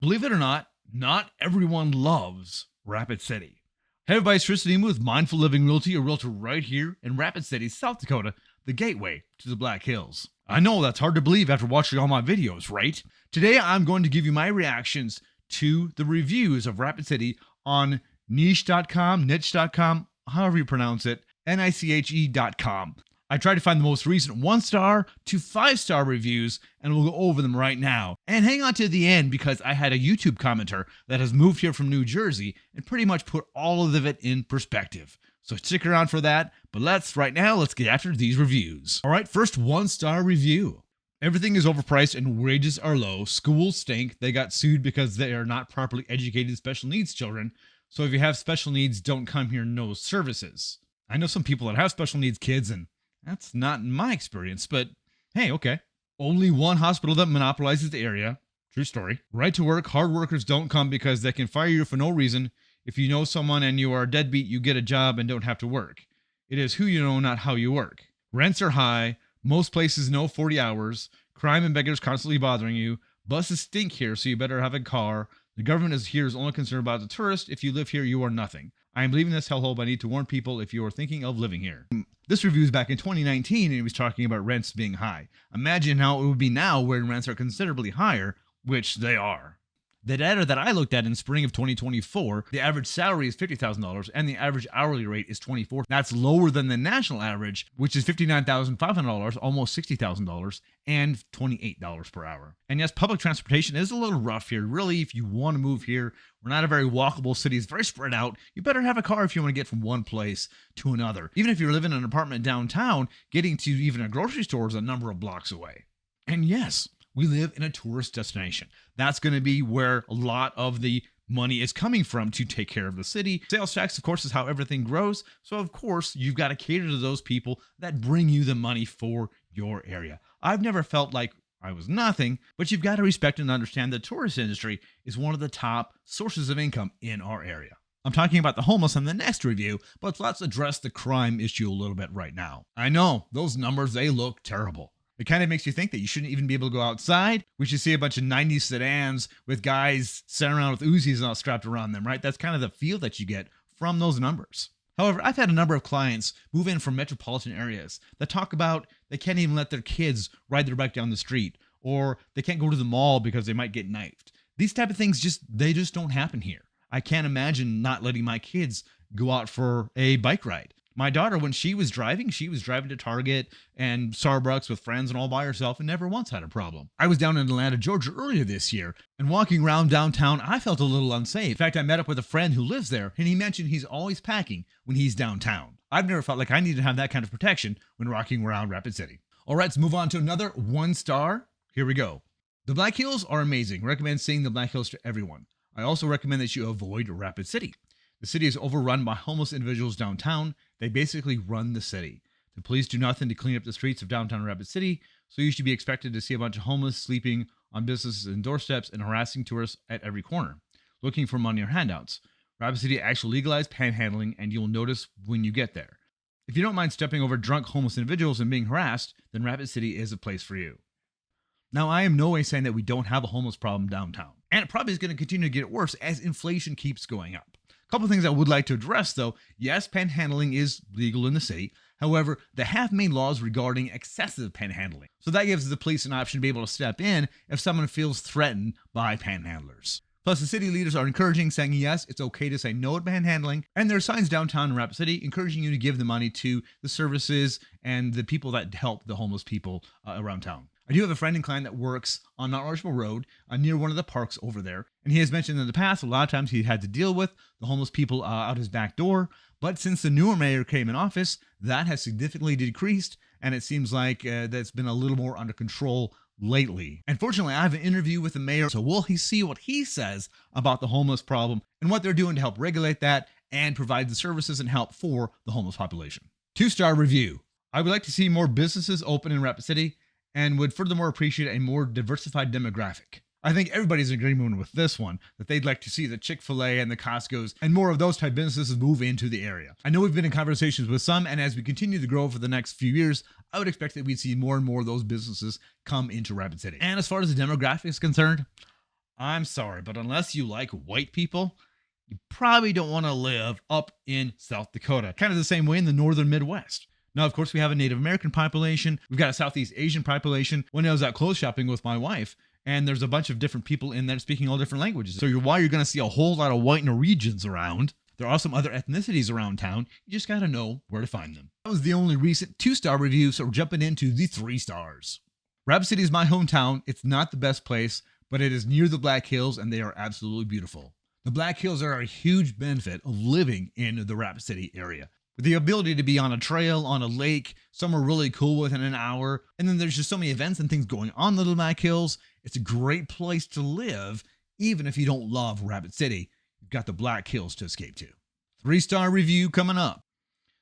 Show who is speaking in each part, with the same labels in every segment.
Speaker 1: Believe it or not everyone loves Rapid City. Hey everybody, it's Tristan Emond with Mindful Living Realty, a realtor right here in Rapid City, South Dakota, the gateway to the Black Hills. I know that's hard to believe after watching all my videos, right? Today I'm going to give you my reactions to the reviews of Rapid City on niche.com, however you pronounce it, niche.com. I tried to find the most recent 1-star to 5-star reviews, and we'll go over them right now. And hang on to the end because I had a YouTube commenter that has moved here from New Jersey and pretty much put all of it in perspective. So stick around for that, but let's get after these reviews. All right, first 1-star review. Everything is overpriced and wages are low. Schools stink. They got sued because they are not properly educated special needs children. So if you have special needs, don't come here, no services. I know some people that have special needs kids, and that's not my experience, but hey, okay. Only one hospital that monopolizes the area. True story. Right to work. Hard workers don't come because they can fire you for no reason. If you know someone and you are a deadbeat, you get a job and don't have to work. It is who you know, not how you work. Rents are high. Most places no 40 hours. Crime and beggars constantly bothering you. Buses stink here, so you better have a car. The government is only concerned about the tourist. If you live here, you are nothing. I am leaving this hellhole, but I need to warn people if you are thinking of living here. This review is back in 2019, and he was talking about rents being high. Imagine how it would be now where rents are considerably higher, which they are. The data that I looked at in spring of 2024, the average salary is $50,000 and the average hourly rate is $24,000. That's lower than the national average, which is $59,500, almost $60,000, and $28 per hour. And yes, public transportation is a little rough here. Really, if you want to move here, we're not a very walkable city. It's very spread out. You better have a car if you want to get from one place to another. Even if you're living in an apartment downtown, getting to even a grocery store is a number of blocks away. And yes, we live in a tourist destination. That's going to be where a lot of the money is coming from to take care of the city. Sales tax, of course, is how everything grows. So, of course, you've got to cater to those people that bring you the money for your area. I've never felt like I was nothing, but you've got to respect and understand the tourist industry is one of the top sources of income in our area. I'm talking about the homeless in the next review, but let's address the crime issue a little bit right now. I know, those numbers, they look terrible. It kind of makes you think that you shouldn't even be able to go outside. We should see a bunch of 90s sedans with guys sitting around with Uzis all strapped around them, right? That's kind of the feel that you get from those numbers. However, I've had a number of clients move in from metropolitan areas that talk about they can't even let their kids ride their bike down the street, or they can't go to the mall because they might get knifed. These type of things they just don't happen here. I can't imagine not letting my kids go out for a bike ride. My daughter, when she was driving to Target and Starbucks with friends and all by herself and never once had a problem. I was down in Atlanta, Georgia earlier this year, and walking around downtown, I felt a little unsafe. In fact, I met up with a friend who lives there, and he mentioned he's always packing when he's downtown. I've never felt like I need to have that kind of protection when walking around Rapid City. All right, let's move on to another 1-star. Here we go. The Black Hills are amazing. Recommend seeing the Black Hills to everyone. I also recommend that you avoid Rapid City. The city is overrun by homeless individuals downtown. They basically run the city. The police do nothing to clean up the streets of downtown Rapid City, so you should be expected to see a bunch of homeless sleeping on businesses and doorsteps and harassing tourists at every corner, looking for money or handouts. Rapid City actually legalized panhandling, and you'll notice when you get there. If you don't mind stepping over drunk homeless individuals and being harassed, then Rapid City is a place for you. Now, I am no way saying that we don't have a homeless problem downtown, and it probably is going to continue to get worse as inflation keeps going up. A couple of things I would like to address, though. Yes, panhandling is legal in the city. However, they have made laws regarding excessive panhandling. So that gives the police an option to be able to step in if someone feels threatened by panhandlers. Plus, the city leaders are encouraging, saying yes, it's okay to say no to panhandling. And there are signs downtown in Rapid City encouraging you to give the money to the services and the people that help the homeless people around town. I do have a friend and client that works on Mount Rushmore Road near one of the parks over there. And he has mentioned in the past, a lot of times he had to deal with the homeless people out his back door. But since the newer mayor came in office, that has significantly decreased. And it seems like that's been a little more under control lately. And fortunately, I have an interview with the mayor. So we'll see what he says about the homeless problem and what they're doing to help regulate that and provide the services and help for the homeless population. 2-star review. I would like to see more businesses open in Rapid City and would furthermore appreciate a more diversified demographic. I think everybody's in agreement with this one, that they'd like to see the Chick-fil-A and the Costco's and more of those type businesses move into the area. I know we've been in conversations with some, and as we continue to grow for the next few years, I would expect that we'd see more and more of those businesses come into Rapid City. And as far as the demographic is concerned, I'm sorry, but unless you like white people, you probably don't want to live up in South Dakota. Kind of the same way in the northern Midwest. Now, of course, we have a Native American population. We've got a Southeast Asian population. When I was out clothes shopping with my wife, and there's a bunch of different people in there speaking all different languages. So while you're going to see a whole lot of white Norwegians around, there are some other ethnicities around town. You just got to know where to find them. That was the only recent 2-star review, so we're jumping into the 3 stars. Rapid City is my hometown. It's not the best place, but it is near the Black Hills, and they are absolutely beautiful. The Black Hills are a huge benefit of living in the Rapid City area. With the ability to be on a trail, on a lake, somewhere really cool within an hour, and then there's just so many events and things going on in the Black Hills. It's a great place to live, even if you don't love Rapid City. You've got the Black Hills to escape to. 3-star review coming up.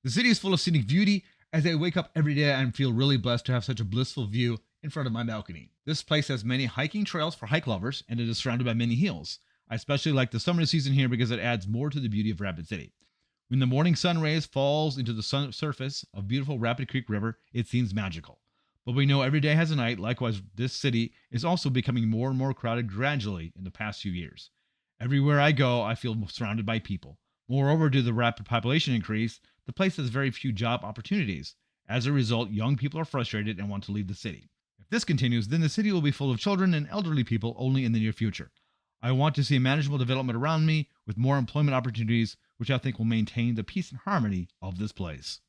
Speaker 1: The city is full of scenic beauty. As I wake up every day, I feel really blessed to have such a blissful view in front of my balcony. This place has many hiking trails for hike lovers, and it is surrounded by many hills. I especially like the summer season here because it adds more to the beauty of Rapid City. When the morning sun rays falls into the surface of beautiful Rapid Creek River, it seems magical. But we know every day has a night. Likewise, this city is also becoming more and more crowded gradually in the past few years. Everywhere I go, I feel surrounded by people. Moreover, due to the rapid population increase, the place has very few job opportunities. As a result, young people are frustrated and want to leave the city. If this continues, then the city will be full of children and elderly people only in the near future. I want to see a manageable development around me with more employment opportunities, which I think will maintain the peace and harmony of this place.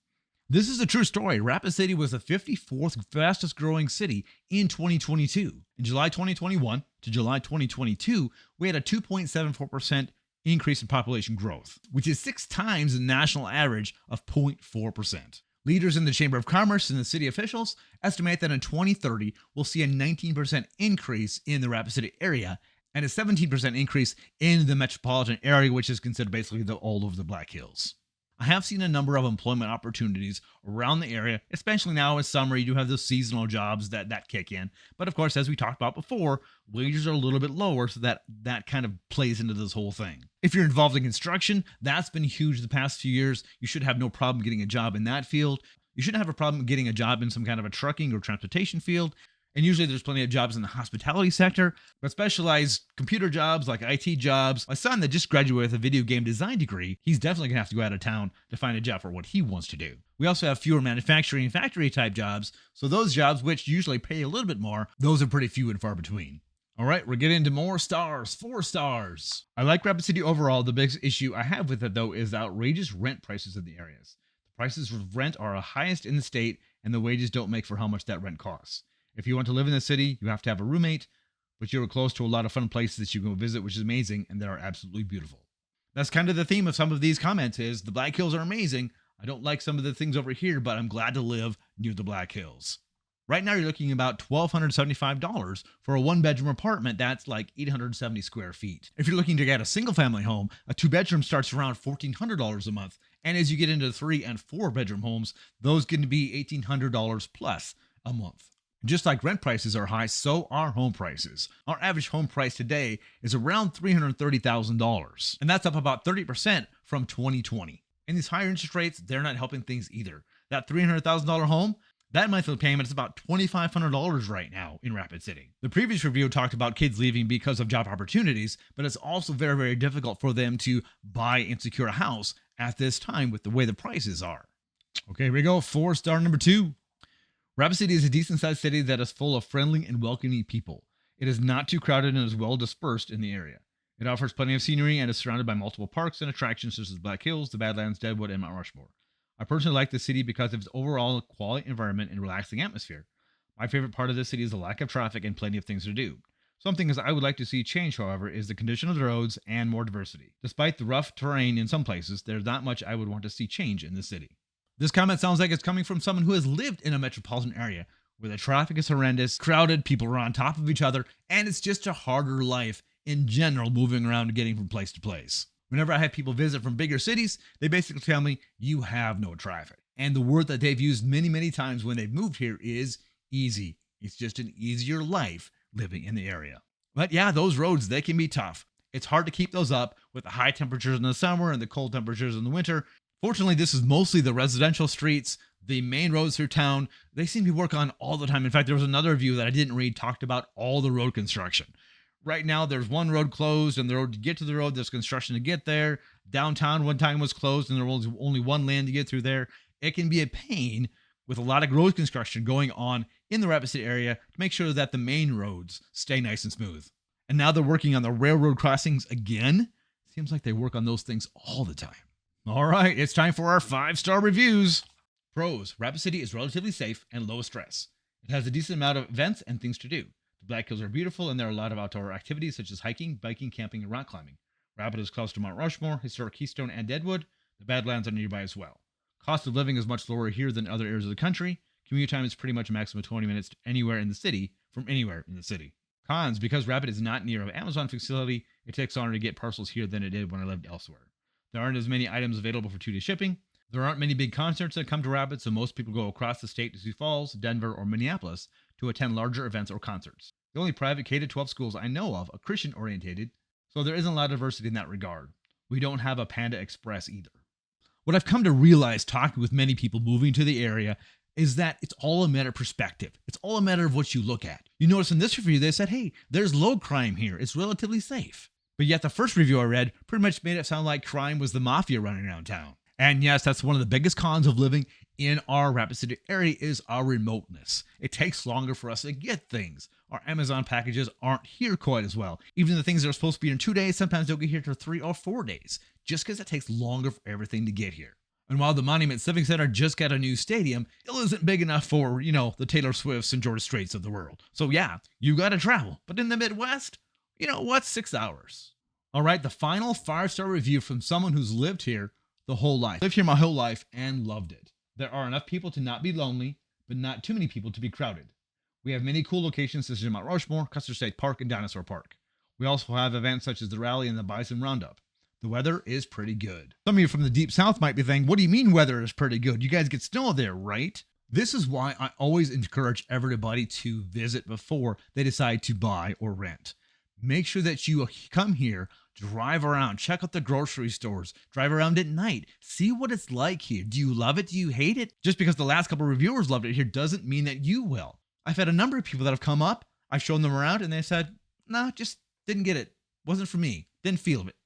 Speaker 1: This is a true story. Rapid City was the 54th fastest growing city in 2022. In July 2021 to July 2022, we had a 2.74% increase in population growth, which is 6 times the national average of 0.4%. Leaders in the Chamber of Commerce and the city officials estimate that in 2030, we'll see a 19% increase in the Rapid City area and a 17% increase in the metropolitan area, which is considered basically all of the Black Hills. I have seen a number of employment opportunities around the area, especially now as summer. You do have those seasonal jobs that kick in. But of course, as we talked about before, wages are a little bit lower, so that kind of plays into this whole thing. If you're involved in construction, that's been huge the past few years. You should have no problem getting a job in that field. You shouldn't have a problem getting a job in some kind of a trucking or transportation field. And usually there's plenty of jobs in the hospitality sector, but specialized computer jobs like IT jobs. My son that just graduated with a video game design degree, he's definitely going to have to go out of town to find a job for what he wants to do. We also have fewer manufacturing and factory type jobs, so those jobs which usually pay a little bit more, those are pretty few and far between. All right, we're getting into more stars, 4 stars. I like Rapid City overall. The biggest issue I have with it though is the outrageous rent prices in the areas. The prices of rent are the highest in the state, and the wages don't make for how much that rent costs. If you want to live in the city, you have to have a roommate, but you're close to a lot of fun places that you can go visit, which is amazing, and they are absolutely beautiful. That's kind of the theme of some of these comments is the Black Hills are amazing. I don't like some of the things over here, but I'm glad to live near the Black Hills. Right now, you're looking at about $1,275 for a 1-bedroom apartment. That's like 870 square feet. If you're looking to get a single-family home, a 2-bedroom starts around $1,400 a month. And as you get into 3- and 4-bedroom homes, those can be $1,800 plus a month. Just like rent prices are high, so are home prices. Our average home price today is around $330,000, and that's up about 30% from 2020. And these higher interest rates, they're not helping things either. That $300,000 home, that monthly payment is about $2,500 right now in Rapid City. The previous review talked about kids leaving because of job opportunities, but it's also very, very difficult for them to buy and secure a house at this time with the way the prices are. Okay, here we go. 4-star number 2. Rapid City is a decent-sized city that is full of friendly and welcoming people. It is not too crowded and is well dispersed in the area. It offers plenty of scenery and is surrounded by multiple parks and attractions such as Black Hills, the Badlands, Deadwood, and Mount Rushmore. I personally like the city because of its overall quality environment and relaxing atmosphere. My favorite part of the city is the lack of traffic and plenty of things to do. Some things I would like to see change, however, is the condition of the roads and more diversity. Despite the rough terrain in some places, there's not much I would want to see change in the city. This comment sounds like it's coming from someone who has lived in a metropolitan area where the traffic is horrendous, crowded, people are on top of each other, and it's just a harder life in general moving around and getting from place to place. Whenever I have people visit from bigger cities, they basically tell me, you have no traffic. And the word that they've used many, many times when they've moved here is easy. It's just an easier life living in the area. But yeah, those roads, they can be tough. It's hard to keep those up with the high temperatures in the summer and the cold temperatures in the winter. Fortunately, this is mostly the residential streets, the main roads through town. They seem to be working on all the time. In fact, there was another review that I didn't read talked about all the road construction. Right now, there's one road closed, and the road to get to the road, there's construction to get there. Downtown one time was closed, and there was only one lane to get through there. It can be a pain with a lot of road construction going on in the Rapid City area to make sure that the main roads stay nice and smooth. And now they're working on the railroad crossings again. Seems like they work on those things all the time. All right, it's time for our 5-star reviews. Pros: Rapid City is relatively safe and low stress. It has a decent amount of events and things to do. The Black Hills are beautiful, and there are a lot of outdoor activities such as hiking, biking, camping, and rock climbing. Rapid is close to Mount Rushmore, historic Keystone, and Deadwood. The Badlands are nearby as well. Cost of living is much lower here than other areas of the country. Commute time is pretty much a maximum of 20 minutes to anywhere in the city from anywhere in the city. Cons: because Rapid is not near an Amazon facility, it takes longer to get parcels here than it did when I lived elsewhere. There aren't as many items available for 2-day shipping. There aren't many big concerts that come to Rapid, so most people go across the state to Sioux Falls, Denver, or Minneapolis to attend larger events or concerts. The only private K-12 schools I know of are Christian-orientated, so there isn't a lot of diversity in that regard. We don't have a Panda Express either. What I've come to realize talking with many people moving to the area is that it's all a matter of perspective. It's all a matter of what you look at. You notice in this review, they said, hey, there's low crime here. It's relatively safe. But yet the first review I read pretty much made it sound like crime was the mafia running around town. And yes, that's one of the biggest cons of living in our Rapid City area is our remoteness. It takes longer for us to get things. Our Amazon packages aren't here quite as well. Even the things that are supposed to be in 2 days, sometimes don't get here for 3 or 4 days, just because it takes longer for everything to get here. And while the Monument Civic Center just got a new stadium, it isn't big enough for, the Taylor Swifts and George Straits of the world. So yeah, you got to travel. But in the Midwest, 6 hours. All right, the final 5-star review from someone who's lived here the whole life. Lived here my whole life and loved it. There are enough people to not be lonely, but not too many people to be crowded. We have many cool locations such as Mount Rushmore, Custer State Park, and Dinosaur Park. We also have events such as the Rally and the Bison Roundup. The weather is pretty good. Some of you from the deep south might be thinking, what do you mean weather is pretty good? You guys get snow there, right? This is why I always encourage everybody to visit before they decide to buy or rent. Make sure that you come here, drive around, check out the grocery stores, drive around at night, see what it's like here. Do you love it? Do you hate it? Just because the last couple of reviewers loved it here doesn't mean that you will. I've had a number of people that have come up, I've shown them around, and they said, nah, just didn't get it. Wasn't for me. Didn't feel it.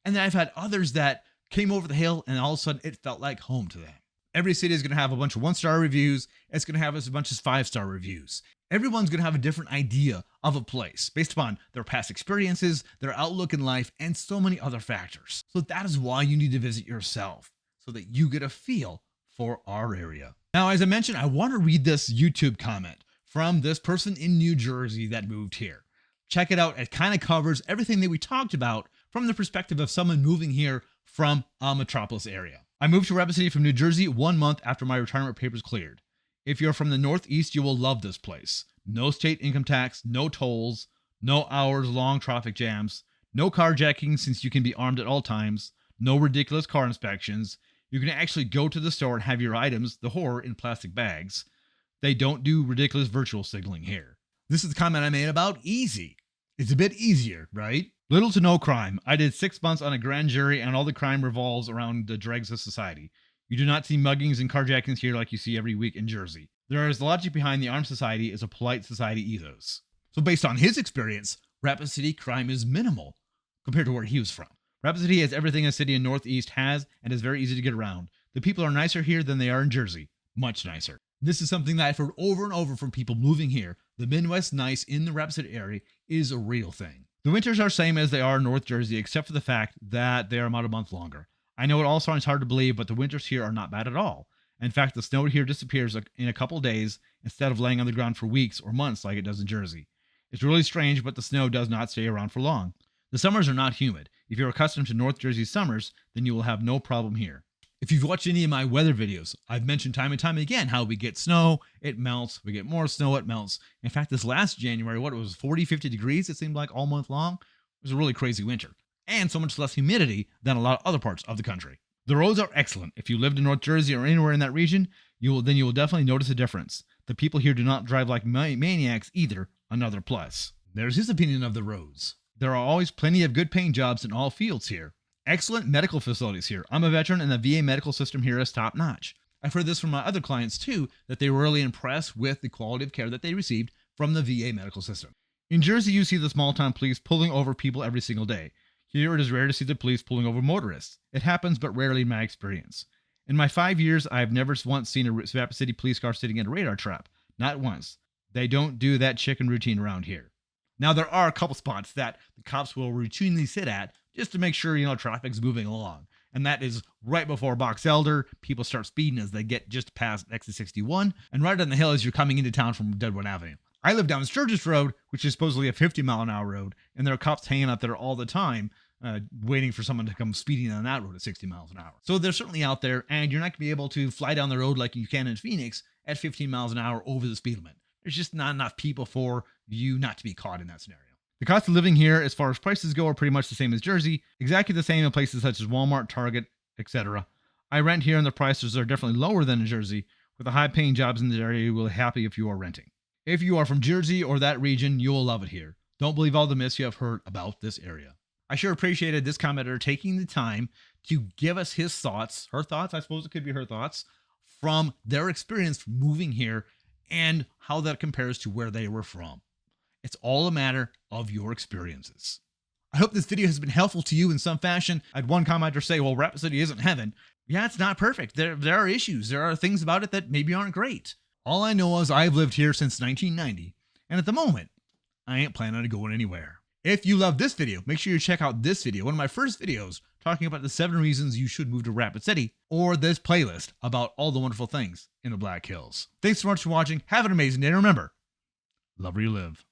Speaker 1: And then I've had others that came over the hill and all of a sudden it felt like home to them. Every city is going to have a bunch of 1-star reviews. It's going to have a bunch of 5-star reviews. Everyone's going to have a different idea of a place based upon their past experiences, their outlook in life, and so many other factors. So that is why you need to visit yourself so that you get a feel for our area. Now, as I mentioned, I want to read this YouTube comment from this person in New Jersey that moved here. Check it out. It kind of covers everything that we talked about from the perspective of someone moving here from a metropolis area. I moved to Rapid City from New Jersey 1 month after my retirement papers cleared. If you're from the Northeast, you will love this place. No state income tax, no tolls, no hours-long traffic jams, no carjacking since you can be armed at all times, no ridiculous car inspections. You can actually go to the store and have your items, the horror, in plastic bags. They don't do ridiculous virtual signaling here. This is the comment I made about easy. It's a bit easier, right? Little to no crime. I did 6 months on a grand jury and all the crime revolves around the dregs of society. You do not see muggings and carjackings here like you see every week in Jersey. There is logic behind the armed society is a polite society ethos. So based on his experience, Rapid City crime is minimal compared to where he was from. Rapid City has everything a city in Northeast has and is very easy to get around. The people are nicer here than they are in Jersey. Much nicer. This is something that I've heard over and over from people moving here. The Midwest nice in the Rapid City area is a real thing. The winters are same as they are in North Jersey, except for the fact that they are about a month longer. I know it all sounds hard to believe, but the winters here are not bad at all. In fact, the snow here disappears in a couple days instead of laying on the ground for weeks or months like it does in Jersey. It's really strange, but the snow does not stay around for long. The summers are not humid. If you're accustomed to North Jersey's summers, then you will have no problem here. If you've watched any of my weather videos, I've mentioned time and time again how we get snow, it melts, we get more snow, it melts. In fact, this last January, it was 40, 50 degrees, it seemed like all month long. It was a really crazy winter. And so much less humidity than a lot of other parts of the country. The roads are excellent. If you lived in North Jersey or anywhere in that region, you will definitely notice a difference. The people here do not drive like maniacs either, another plus. There's his opinion of the roads. There are always plenty of good paying jobs in all fields here. Excellent medical facilities here. I'm a veteran and the VA medical system here is top notch. I've heard this from my other clients too, that they were really impressed with the quality of care that they received from the VA medical system. In Jersey, you see the small town police pulling over people every single day. Here, it is rare to see the police pulling over motorists. It happens, but rarely in my experience. In my 5 years, I have never once seen a Rapid City police car sitting in a radar trap. Not once. They don't do that chicken routine around here. Now, there are a couple spots that the cops will routinely sit at just to make sure, traffic's moving along. And that is right before Box Elder. People start speeding as they get just past exit 61, and right on the hill as you're coming into town from Deadwood Avenue. I live down Sturgis Road, which is supposedly a 50-mile-an-hour road, and there are cops hanging out there all the time, waiting for someone to come speeding on that road at 60 miles an hour. So they're certainly out there, and you're not going to be able to fly down the road like you can in Phoenix at 15 miles an hour over the speed limit. There's just not enough people for you not to be caught in that scenario. The cost of living here, as far as prices go, are pretty much the same as Jersey, exactly the same in places such as Walmart, Target, etc. I rent here, and the prices are definitely lower than in Jersey. With the high-paying jobs in the area, you will be happy if you are renting. If you are from Jersey or that region, you will love it here. Don't believe all the myths you have heard about this area. I sure appreciated this commenter taking the time to give us his thoughts, her thoughts, I suppose it could be her thoughts, from their experience moving here and how that compares to where they were from. It's all a matter of your experiences. I hope this video has been helpful to you in some fashion. I had one commenter say, well, Rapid City isn't heaven. Yeah, it's not perfect. There are issues. There are things about it that maybe aren't great. All I know is I've lived here since 1990, and at the moment, I ain't planning on going anywhere. If you love this video, make sure you check out this video, one of my first videos, talking about the 7 reasons you should move to Rapid City, or this playlist about all the wonderful things in the Black Hills. Thanks so much for watching. Have an amazing day, and remember, love where you live.